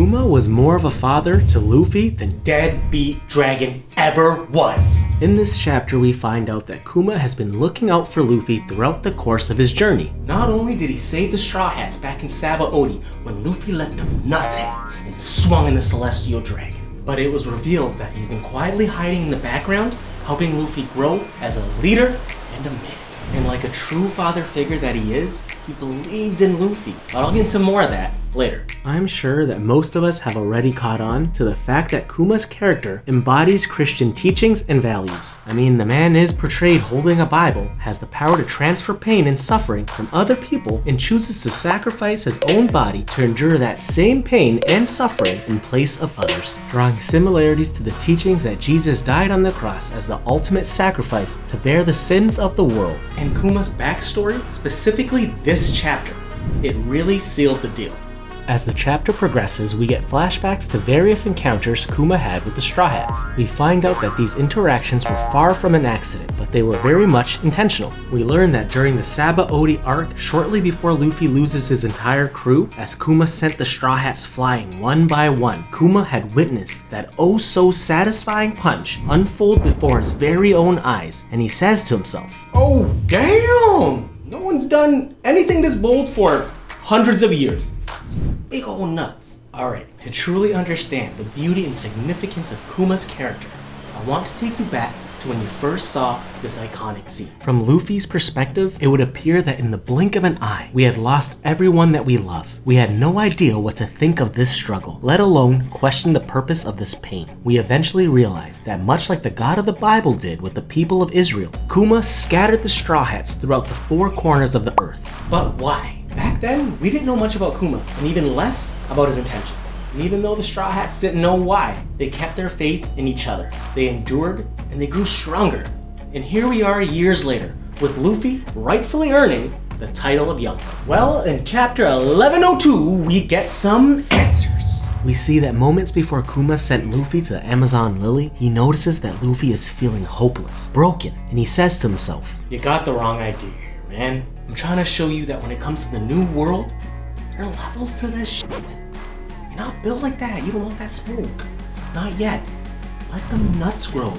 Kuma was more of a father to Luffy than Deadbeat Dragon ever was. In this chapter, we find out that Kuma has been looking out for Luffy throughout the course of his journey. Not only did he save the Straw Hats back in Sabaody when Luffy let them nuts hit and swung in the Celestial Dragon, but it was revealed that he's been quietly hiding in the background, helping Luffy grow as a leader and a man. And like a true father figure that he is, he believed in Luffy. But I'll get into more of that later. I'm sure that most of us have already caught on to the fact that Kuma's character embodies Christian teachings and values. I mean, the man is portrayed holding a Bible, has the power to transfer pain and suffering from other people, and chooses to sacrifice his own body to endure that same pain and suffering in place of others, drawing similarities to the teachings that Jesus died on the cross as the ultimate sacrifice to bear the sins of the world. And Kuma's backstory, specifically this chapter, it really sealed the deal. As the chapter progresses, we get flashbacks to various encounters Kuma had with the Straw Hats. We find out that these interactions were far from an accident, but they were very much intentional. We learn that during the Sabaody arc, shortly before Luffy loses his entire crew, as Kuma sent the Straw Hats flying one by one, Kuma had witnessed that oh so satisfying punch unfold before his very own eyes, and he says to himself, "Oh damn! No one's done anything this bold for hundreds of years. Big ol' nuts." Alright, to truly understand the beauty and significance of Kuma's character, I want to take you back to when you first saw this iconic scene. From Luffy's perspective, it would appear that in the blink of an eye, we had lost everyone that we love. We had no idea what to think of this struggle, let alone question the purpose of this pain. We eventually realized that much like the God of the Bible did with the people of Israel, Kuma scattered the Straw Hats throughout the four corners of the earth. But why? Back then, we didn't know much about Kuma, and even less about his intentions. And even though the Straw Hats didn't know why, they kept their faith in each other. They endured, and they grew stronger. And here we are years later, with Luffy rightfully earning the title of Young. Well, in chapter 1102, we get some answers. We see that moments before Kuma sent Luffy to the Amazon Lily, he notices that Luffy is feeling hopeless, broken, and he says to himself, "You got the wrong idea here, man. I'm trying to show you that when it comes to the new world, there are levels to this shit. You're not built like that. You don't want that smoke. Not yet. Let them nuts grow.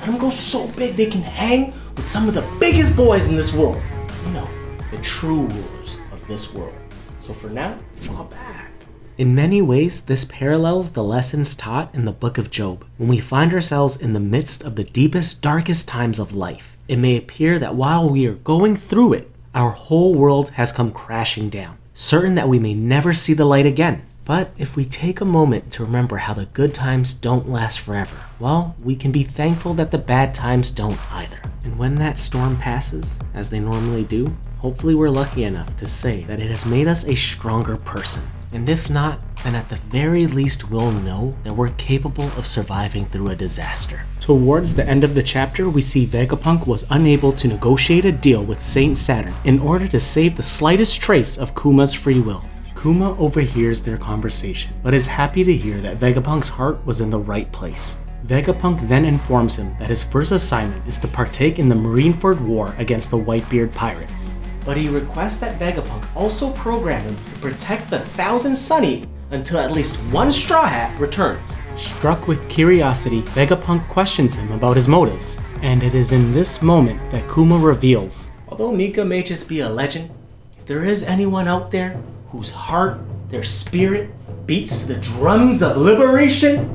Let them go so big they can hang with some of the biggest boys in this world. You know, the true rulers of this world. So for now, fall back." In many ways, this parallels the lessons taught in the book of Job. When we find ourselves in the midst of the deepest, darkest times of life, it may appear that while we are going through it, our whole world has come crashing down, certain that we may never see the light again. But if we take a moment to remember how the good times don't last forever, well, we can be thankful that the bad times don't either. And when that storm passes, as they normally do, hopefully we're lucky enough to say that it has made us a stronger person. And if not, then at the very least we'll know that we're capable of surviving through a disaster. Towards the end of the chapter, we see Vegapunk was unable to negotiate a deal with Saint Saturn in order to save the slightest trace of Kuma's free will. Kuma overhears their conversation, but is happy to hear that Vegapunk's heart was in the right place. Vegapunk then informs him that his first assignment is to partake in the Marineford War against the Whitebeard pirates. But he requests that Vegapunk also program him to protect the Thousand Sunny until at least one Straw Hat returns. Struck with curiosity, Vegapunk questions him about his motives, and it is in this moment that Kuma reveals, although Nika may just be a legend, if there is anyone out there whose heart, their spirit, beats to the drums of liberation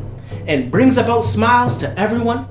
and brings about smiles to everyone,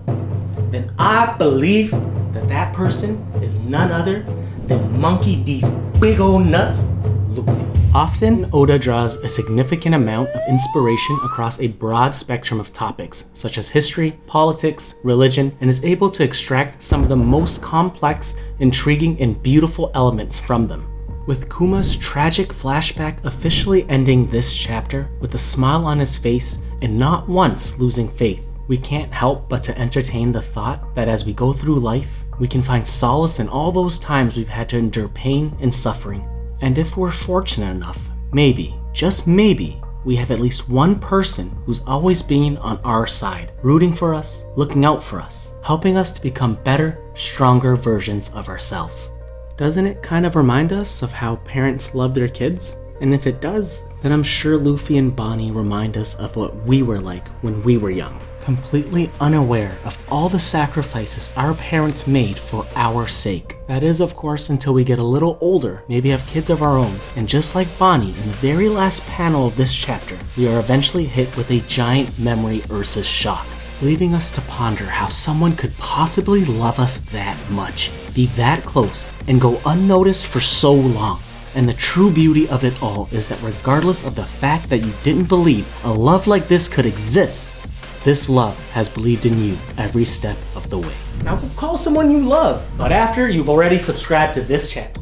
then I believe that that person is none other than Monkey D's big old nuts, Luffy. Often, Oda draws a significant amount of inspiration across a broad spectrum of topics, such as history, politics, religion, and is able to extract some of the most complex, intriguing, and beautiful elements from them. With Kuma's tragic flashback officially ending this chapter with a smile on his face and not once losing faith, we can't help but to entertain the thought that as we go through life, we can find solace in all those times we've had to endure pain and suffering. And if we're fortunate enough, maybe, just maybe, we have at least one person who's always been on our side, rooting for us, looking out for us, helping us to become better, stronger versions of ourselves. Doesn't it kind of remind us of how parents love their kids? And if it does, then I'm sure Luffy and Bonnie remind us of what we were like when we were young, completely unaware of all the sacrifices our parents made for our sake. That is, of course, until we get a little older, maybe have kids of our own, and just like Bonnie in the very last panel of this chapter, we are eventually hit with a giant memory Ursa's shock, leaving us to ponder how someone could possibly love us that much, be that close, and go unnoticed for so long. And the true beauty of it all is that regardless of the fact that you didn't believe a love like this could exist, this love has believed in you every step of the way. Now go call someone you love, but after you've already subscribed to this channel.